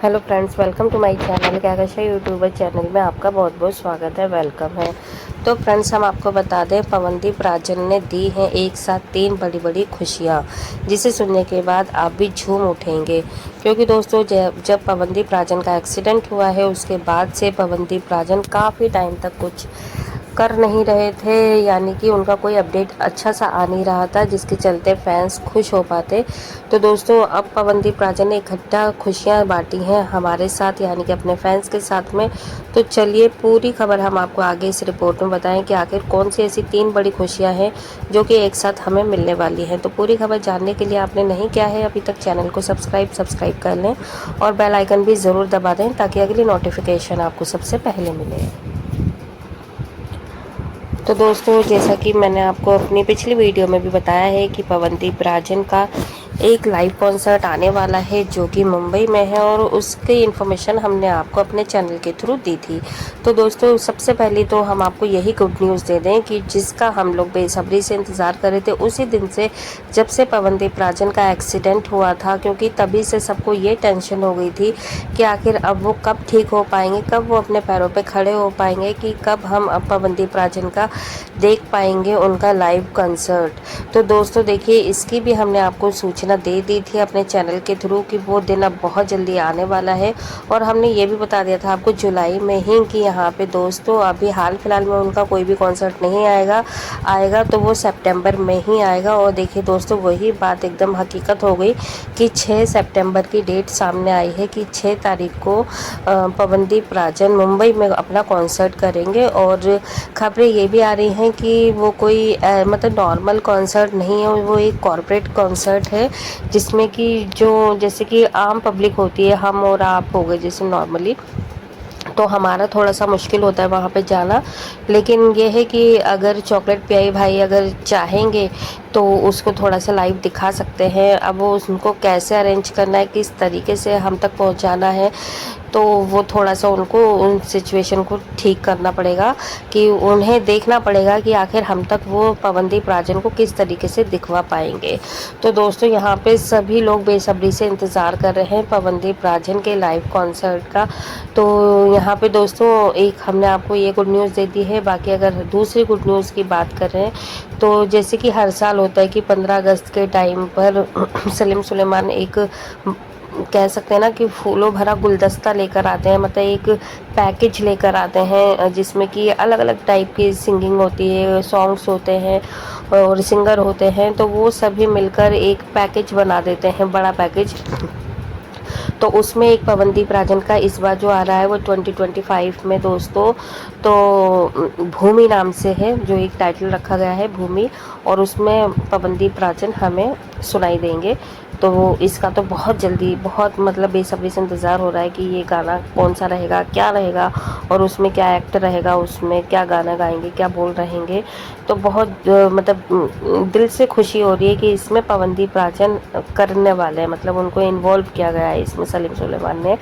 Hello friends, welcome to my channel कैकशा YouTuber channel में आपका बहुत बहुत स्वागत है, वेलकम है। तो फ्रेंड्स, हम आपको बता दें, पवनदीप राजन ने दी हैं एक साथ 3 बड़ी बड़ी खुशियाँ, जिसे सुनने के बाद आप भी झूम उठेंगे। क्योंकि दोस्तों, जब पवनदीप राजन का एक्सीडेंट हुआ है, उसके बाद से पवनदीप राजन काफ़ी टाइम तक कुछ कर नहीं रहे थे, यानी कि उनका कोई अपडेट अच्छा सा आ नहीं रहा था, जिसके चलते फैंस खुश हो पाते। तो दोस्तों, अब पवनदीप राजन ने इकट्ठा खुशियां बांटी हैं हमारे साथ, यानी कि अपने फैंस के साथ में। तो चलिए, पूरी खबर हम आपको आगे इस रिपोर्ट में बताएं कि आखिर कौन सी ऐसी 3 बड़ी खुशियां हैं जो कि एक साथ हमें मिलने वाली हैं। तो पूरी खबर जानने के लिए आपने नहीं किया है अभी तक, चैनल को सब्सक्राइब कर लें और बेल आइकन भी ज़रूर दबा दें, ताकि अगली नोटिफिकेशन आपको सबसे पहले मिले। तो दोस्तों, जैसा कि मैंने आपको अपनी पिछली वीडियो में भी बताया है कि पवनदीप राजन का एक लाइव कॉन्सर्ट आने वाला है, जो कि मुंबई में है, और उसकी इन्फॉर्मेशन हमने आपको अपने चैनल के थ्रू दी थी। तो दोस्तों, सबसे पहले तो हम आपको यही गुड न्यूज़ दे दें कि जिसका हम लोग बेसब्री से इंतज़ार कर रहे थे उसी दिन से, जब से पवनदीप राजन का एक्सीडेंट हुआ था, क्योंकि तभी से सबको ये टेंशन हो गई थी कि आखिर अब वो कब ठीक हो पाएंगे, कब वो अपने पैरों पे खड़े हो पाएंगे, कि कब हम अब पवनदीप राजन का देख पाएंगे उनका लाइव कंसर्ट। तो दोस्तों देखिए, इसकी भी हमने आपको सूचना दे दी थी अपने चैनल के थ्रू कि वो दिन अब बहुत जल्दी आने वाला है, और हमने ये भी बता दिया था आपको जुलाई में ही कि यहाँ पे दोस्तों अभी हाल फिलहाल में उनका कोई भी कॉन्सर्ट नहीं आएगा तो वो सितंबर में ही आएगा। और देखिए दोस्तों, वही बात एकदम हकीकत हो गई कि 6 सितंबर की डेट सामने आई है कि 6 तारीख को पवनदीप राजन मुंबई में अपना कॉन्सर्ट करेंगे। और खबरें ये भी आ रही हैं कि वो कोई मतलब नॉर्मल कॉन्सर्ट नहीं है, वो एक कॉरपोरेट कॉन्सर्ट है, जिसमें कि जो जैसे कि आम पब्लिक होती है, हम और आप हो गए जैसे नॉर्मली, तो हमारा थोड़ा सा मुश्किल होता है वहाँ पे जाना। लेकिन ये है कि अगर चॉकलेट पियाई भाई अगर चाहेंगे तो उसको थोड़ा सा लाइव दिखा सकते हैं। अब वो उनको कैसे अरेंज करना है, किस तरीके से हम तक पहुँचाना है, तो वो थोड़ा सा उनको उन सिचुएशन को ठीक करना पड़ेगा, कि उन्हें देखना पड़ेगा कि आखिर हम तक वो पवनदीप राजन को किस तरीके से दिखवा पाएंगे। तो दोस्तों, यहाँ पे सभी लोग बेसब्री से इंतज़ार कर रहे हैं पवनदीप राजन के लाइव कॉन्सर्ट का। तो यहाँ पे दोस्तों, एक हमने आपको ये गुड न्यूज़ दे दी है। बाकी अगर दूसरी गुड न्यूज़ की बात कर रहे हैं, तो जैसे कि हर साल होता है कि 15 अगस्त के टाइम पर सलीम सुलेमान एक कह सकते हैं ना कि फूलों भरा गुलदस्ता लेकर आते हैं, मतलब एक पैकेज लेकर आते हैं, जिसमें कि अलग अलग टाइप की सिंगिंग होती है, सॉन्ग्स होते हैं और सिंगर होते हैं। तो वो सभी मिलकर एक पैकेज बना देते हैं, बड़ा पैकेज। तो उसमें एक पवनदीप राजन का इस बार जो आ रहा है वो 2025 में दोस्तों, तो भूमि नाम से है, जो एक टाइटल रखा गया है भूमि, और उसमें पवनदीप राजन हमें सुनाई देंगे। तो इसका तो बहुत जल्दी, बहुत मतलब बेसब्री से इंतज़ार हो रहा है कि ये गाना कौन सा रहेगा, क्या रहेगा, और उसमें क्या एक्ट रहेगा, उसमें क्या गाना गाएंगे, क्या बोल रहेंगे। तो बहुत मतलब दिल से खुशी हो रही है कि इसमें पवनदीप राजन करने वाले हैं, मतलब उनको इन्वॉल्व किया गया है इसमें सलीम सुलेमान ने।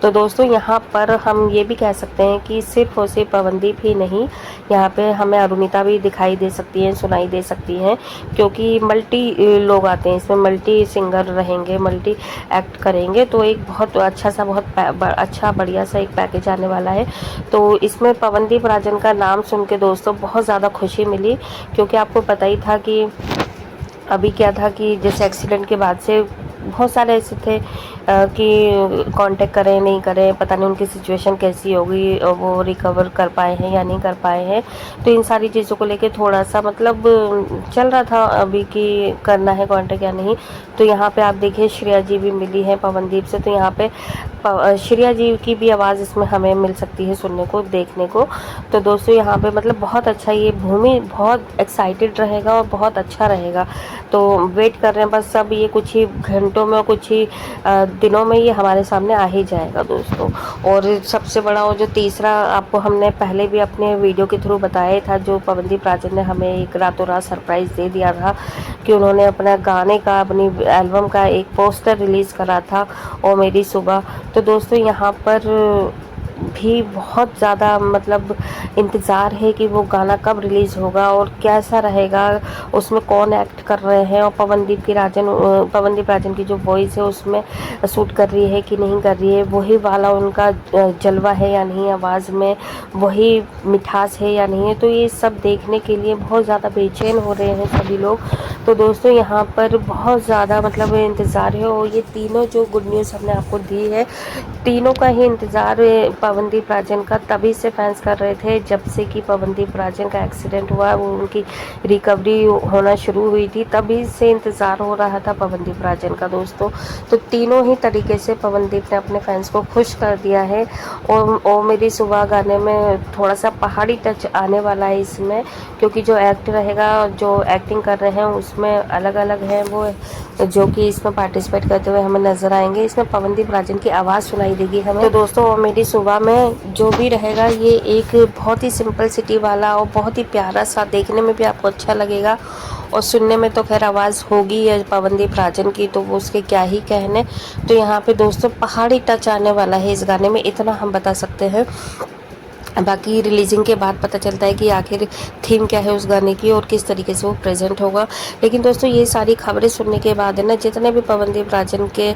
तो दोस्तों, यहाँ पर हम ये भी कह सकते हैं कि सिर्फ और सिर्फ पवनदीप ही नहीं, यहाँ पे हमें अरुणिता भी दिखाई दे सकती हैं, सुनाई दे सकती हैं, क्योंकि मल्टी लोग आते हैं इसमें, मल्टी सिंगर रहेंगे, मल्टी एक्ट करेंगे। तो एक बहुत अच्छा सा, बहुत अच्छा बढ़िया सा एक पैकेज आने वाला है। तो इसमें पवनदीप राजन का नाम सुन के दोस्तों बहुत ज़्यादा खुशी मिली, क्योंकि आपको पता ही था कि अभी क्या था कि जैसे एक्सीडेंट के बाद से बहुत सारे ऐसे थे कि कांटेक्ट करें नहीं करें, पता नहीं उनकी सिचुएशन कैसी होगी, वो रिकवर कर पाए हैं या नहीं कर पाए हैं। तो इन सारी चीज़ों को लेके थोड़ा सा मतलब चल रहा था अभी कि करना है कांटेक्ट या नहीं। तो यहाँ पे आप देखिए, श्रेया जी भी मिली है पवनदीप से, तो यहाँ पे श्रेया जी की भी आवाज़ इसमें हमें मिल सकती है सुनने को, देखने को। तो दोस्तों, यहाँ पे मतलब बहुत अच्छा, ये भूमि बहुत एक्साइटेड रहेगा और बहुत अच्छा रहेगा। तो वेट कर रहे हैं बस, सब ये कुछ ही घंटों में, कुछ ही दिनों में ये हमारे सामने आ ही जाएगा दोस्तों। और सबसे बड़ा, और जो तीसरा आपको हमने पहले भी अपने वीडियो के थ्रू बताया था, जो पवनदीप राजन ने हमें एक रातों रात सरप्राइज़ दे दिया था कि उन्होंने अपना गाने का, अपनी एल्बम का एक पोस्टर रिलीज़ करा था, ओ मेरी सुबह। तो दोस्तों, यहाँ पर भी बहुत ज़्यादा मतलब इंतज़ार है कि वो गाना कब रिलीज़ होगा और कैसा रहेगा, उसमें कौन एक्ट कर रहे हैं और पवनदीप राजन की जो वॉइस है उसमें सूट कर रही है कि नहीं कर रही है, वही वाला उनका जलवा है या नहीं, आवाज़ में वही मिठास है या नहीं है। तो ये सब देखने के लिए बहुत ज़्यादा बेचैन हो रहे हैं सभी लोग। तो दोस्तों यहाँ पर बहुत ज़्यादा मतलब इंतज़ार है और ये तीनों जो गुड न्यूज़ हमने आपको दी है, तीनों का ही इंतज़ार पवनदीप राजन का तभी से फैंस कर रहे थे जब से कि पवनदीप राजन का एक्सीडेंट हुआ, वो उनकी रिकवरी होना शुरू हुई थी, तभी से इंतज़ार हो रहा था पवनदीप राजन का दोस्तों। तो तीनों ही तरीके से पवनदीप ने अपने फैंस को खुश कर दिया है। और ओ मेरी सुबह गाने में थोड़ा सा पहाड़ी टच आने वाला है इसमें, क्योंकि जो एक्ट रहेगा, जो एक्टिंग कर रहे हैं उसमें अलग अलग हैं वो, जो कि इसमें पार्टिसिपेट करते हुए हमें नज़र आएंगे। इसमें पवनदीप राजन की आवाज़ सुनाई देगी हमें। तो दोस्तों ओ मेरी सुबह में जो भी रहेगा ये एक बहुत ही सिंपल सिटी वाला और बहुत ही प्यारा सा, देखने में भी आपको अच्छा लगेगा और सुनने में तो खैर आवाज़ होगी है पवनदीप राजन की, तो वो उसके क्या ही कहने। तो यहाँ पे दोस्तों पहाड़ी टच आने वाला है इस गाने में, इतना हम बता सकते हैं। बाकी रिलीजिंग के बाद पता चलता है कि आखिर थीम क्या है उस गाने की और किस तरीके से वो प्रेजेंट होगा। लेकिन दोस्तों ये सारी खबरें सुनने के बाद है ना, जितने भी पवनदीप राजन के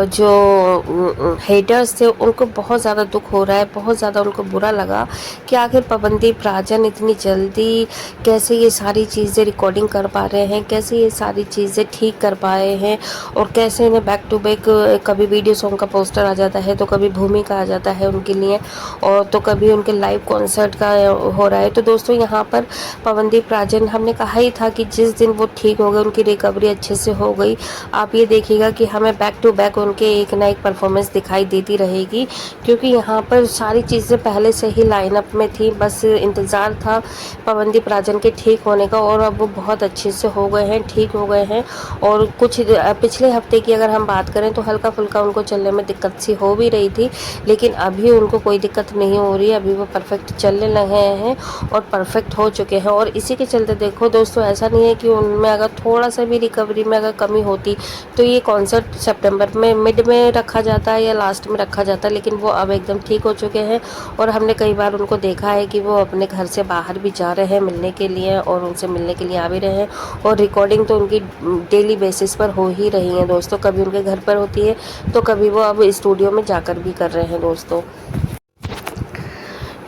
जो हेटर्स थे उनको बहुत ज़्यादा दुख हो रहा है, बहुत ज़्यादा उनको बुरा लगा कि आखिर पवनदीप राजन इतनी जल्दी कैसे ये सारी चीज़ें रिकॉर्डिंग कर पा रहे हैं, कैसे ये सारी चीज़ें ठीक कर पाए हैं और कैसे इन्हें बैक टू बैक कभी वीडियो सॉन्ग का पोस्टर आ जाता है तो कभी भूमिका आ जाता है उनके लिए, और तो कभी उनके लाइव कॉन्सर्ट का हो रहा है। तो दोस्तों यहाँ पर पवनदीप राजन, हमने कहा ही था कि जिस दिन वो ठीक हो गए, उनकी रिकवरी अच्छे से हो गई, आप ये देखिएगा कि हमें बैक टू बैक उनके एक ना एक परफॉर्मेंस दिखाई देती रहेगी, क्योंकि यहाँ पर सारी चीज़ें पहले से ही लाइनअप में थी, बस इंतज़ार था पवनदीप राजन के ठीक होने का और अब वो बहुत अच्छे से हो गए हैं, ठीक हो गए हैं। और कुछ पिछले हफ्ते की अगर हम बात करें तो हल्का फुल्का उनको चलने में दिक्कत सी हो भी रही थी, लेकिन अभी उनको कोई दिक्कत नहीं हो रही है, अभी वो परफेक्ट चलने लगे हैं और परफेक्ट हो चुके हैं। और इसी के चलते देखो दोस्तों, ऐसा नहीं है कि उनमें अगर थोड़ा सा भी रिकवरी में अगर कमी होती तो ये कॉन्सर्ट सितंबर में मिड में रखा जाता है या लास्ट में रखा जाता है, लेकिन वो अब एकदम ठीक हो चुके हैं। और हमने कई बार उनको देखा है कि वो अपने घर से बाहर भी जा रहे हैं मिलने के लिए और उनसे मिलने के लिए आ भी रहे हैं, और रिकॉर्डिंग तो उनकी डेली बेसिस पर हो ही रही है दोस्तों, कभी उनके घर पर होती है तो कभी वो अब स्टूडियो में जाकर भी कर रहे हैं दोस्तों।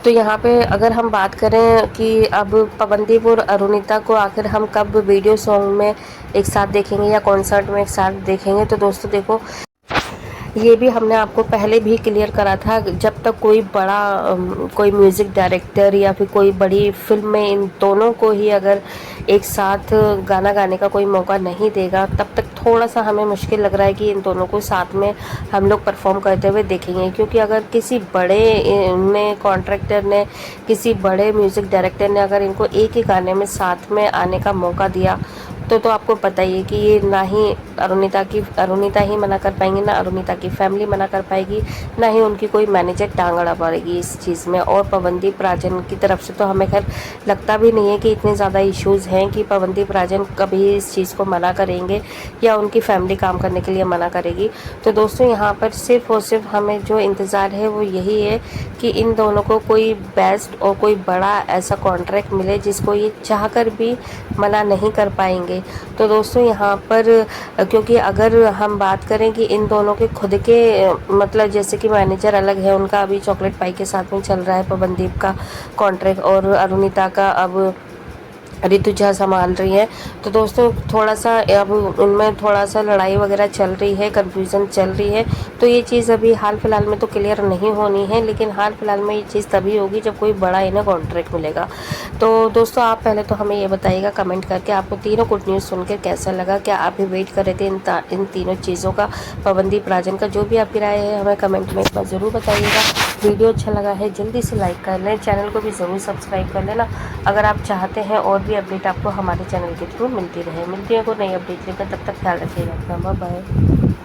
तो यहाँ पे अगर हम बात करें कि अब पवनदीप और अरुणिता को आखिर हम कब वीडियो सॉन्ग में एक साथ देखेंगे या कॉन्सर्ट में एक साथ देखेंगे, तो दोस्तों देखो ये भी हमने आपको पहले भी क्लियर करा था, जब तक कोई बड़ा कोई म्यूज़िक डायरेक्टर या फिर कोई बड़ी फिल्म में इन दोनों को ही अगर एक साथ गाना गाने का कोई मौका नहीं देगा, तब तक थोड़ा सा हमें मुश्किल लग रहा है कि इन दोनों को साथ में हम लोग परफॉर्म करते हुए देखेंगे। क्योंकि अगर किसी बड़े ने कॉन्ट्रैक्टर ने, किसी बड़े म्यूज़िक डायरेक्टर ने अगर इनको एक ही गाने में साथ में आने का मौका दिया तो आपको पता ही है कि ये ना ही अरुणिता ही मना कर पाएंगी, ना अरुणिता की फैमिली मना कर पाएगी, ना ही उनकी कोई मैनेजर टांग अड़ा पाएगी इस चीज़ में। और पवनदीप राजन की तरफ से तो हमें खैर लगता भी नहीं है कि इतने ज़्यादा इश्यूज़ हैं कि पवनदीप राजन कभी इस चीज़ को मना करेंगे या उनकी फैमिली काम करने के लिए मना करेगी। तो दोस्तों यहाँ पर सिर्फ और सिर्फ हमें जो इंतज़ार है वो यही है कि इन दोनों को कोई बेस्ट और कोई बड़ा ऐसा कॉन्ट्रैक्ट मिले जिसको ये चाह कर भी मना नहीं कर पाएंगे। तो दोस्तों यहाँ पर क्योंकि अगर हम बात करें कि इन दोनों के खुद के मतलब जैसे कि मैनेजर अलग है, उनका अभी चॉकलेट पाई के साथ में चल रहा है पवनदीप का कॉन्ट्रैक्ट, और अरुणिता का अब ऋतु झा संभाल रही है। तो दोस्तों थोड़ा सा अब उनमें थोड़ा सा लड़ाई वगैरह चल रही है, कन्फ्यूज़न चल रही है। तो ये चीज़ अभी हाल फिलहाल में तो क्लियर नहीं होनी है, लेकिन हाल फिलहाल में ये चीज़ तभी होगी जब कोई बड़ा इन्हें कॉन्ट्रैक्ट मिलेगा। तो दोस्तों आप पहले तो हमें ये बताइएगा कमेंट करके आपको तीनों गुड न्यूज़ सुनकर कैसा लगा, क्या आप भी वेट कर रहे थे इन तीनों चीज़ों का, पवनदीप राजन का। जो भी आपकी राय है हमें कमेंट में एक बार ज़रूर बताइएगा। वीडियो अच्छा लगा है जल्दी से लाइक कर लें, चैनल को भी ज़रूर सब्सक्राइब कर लेना अगर आप चाहते हैं और भी अपडेट आपको हमारे चैनल के थ्रू मिलती रहे। मिलती है को नई अपडेट लेकर, तब तक ख्याल रखिएगा अपना, बाय बाय।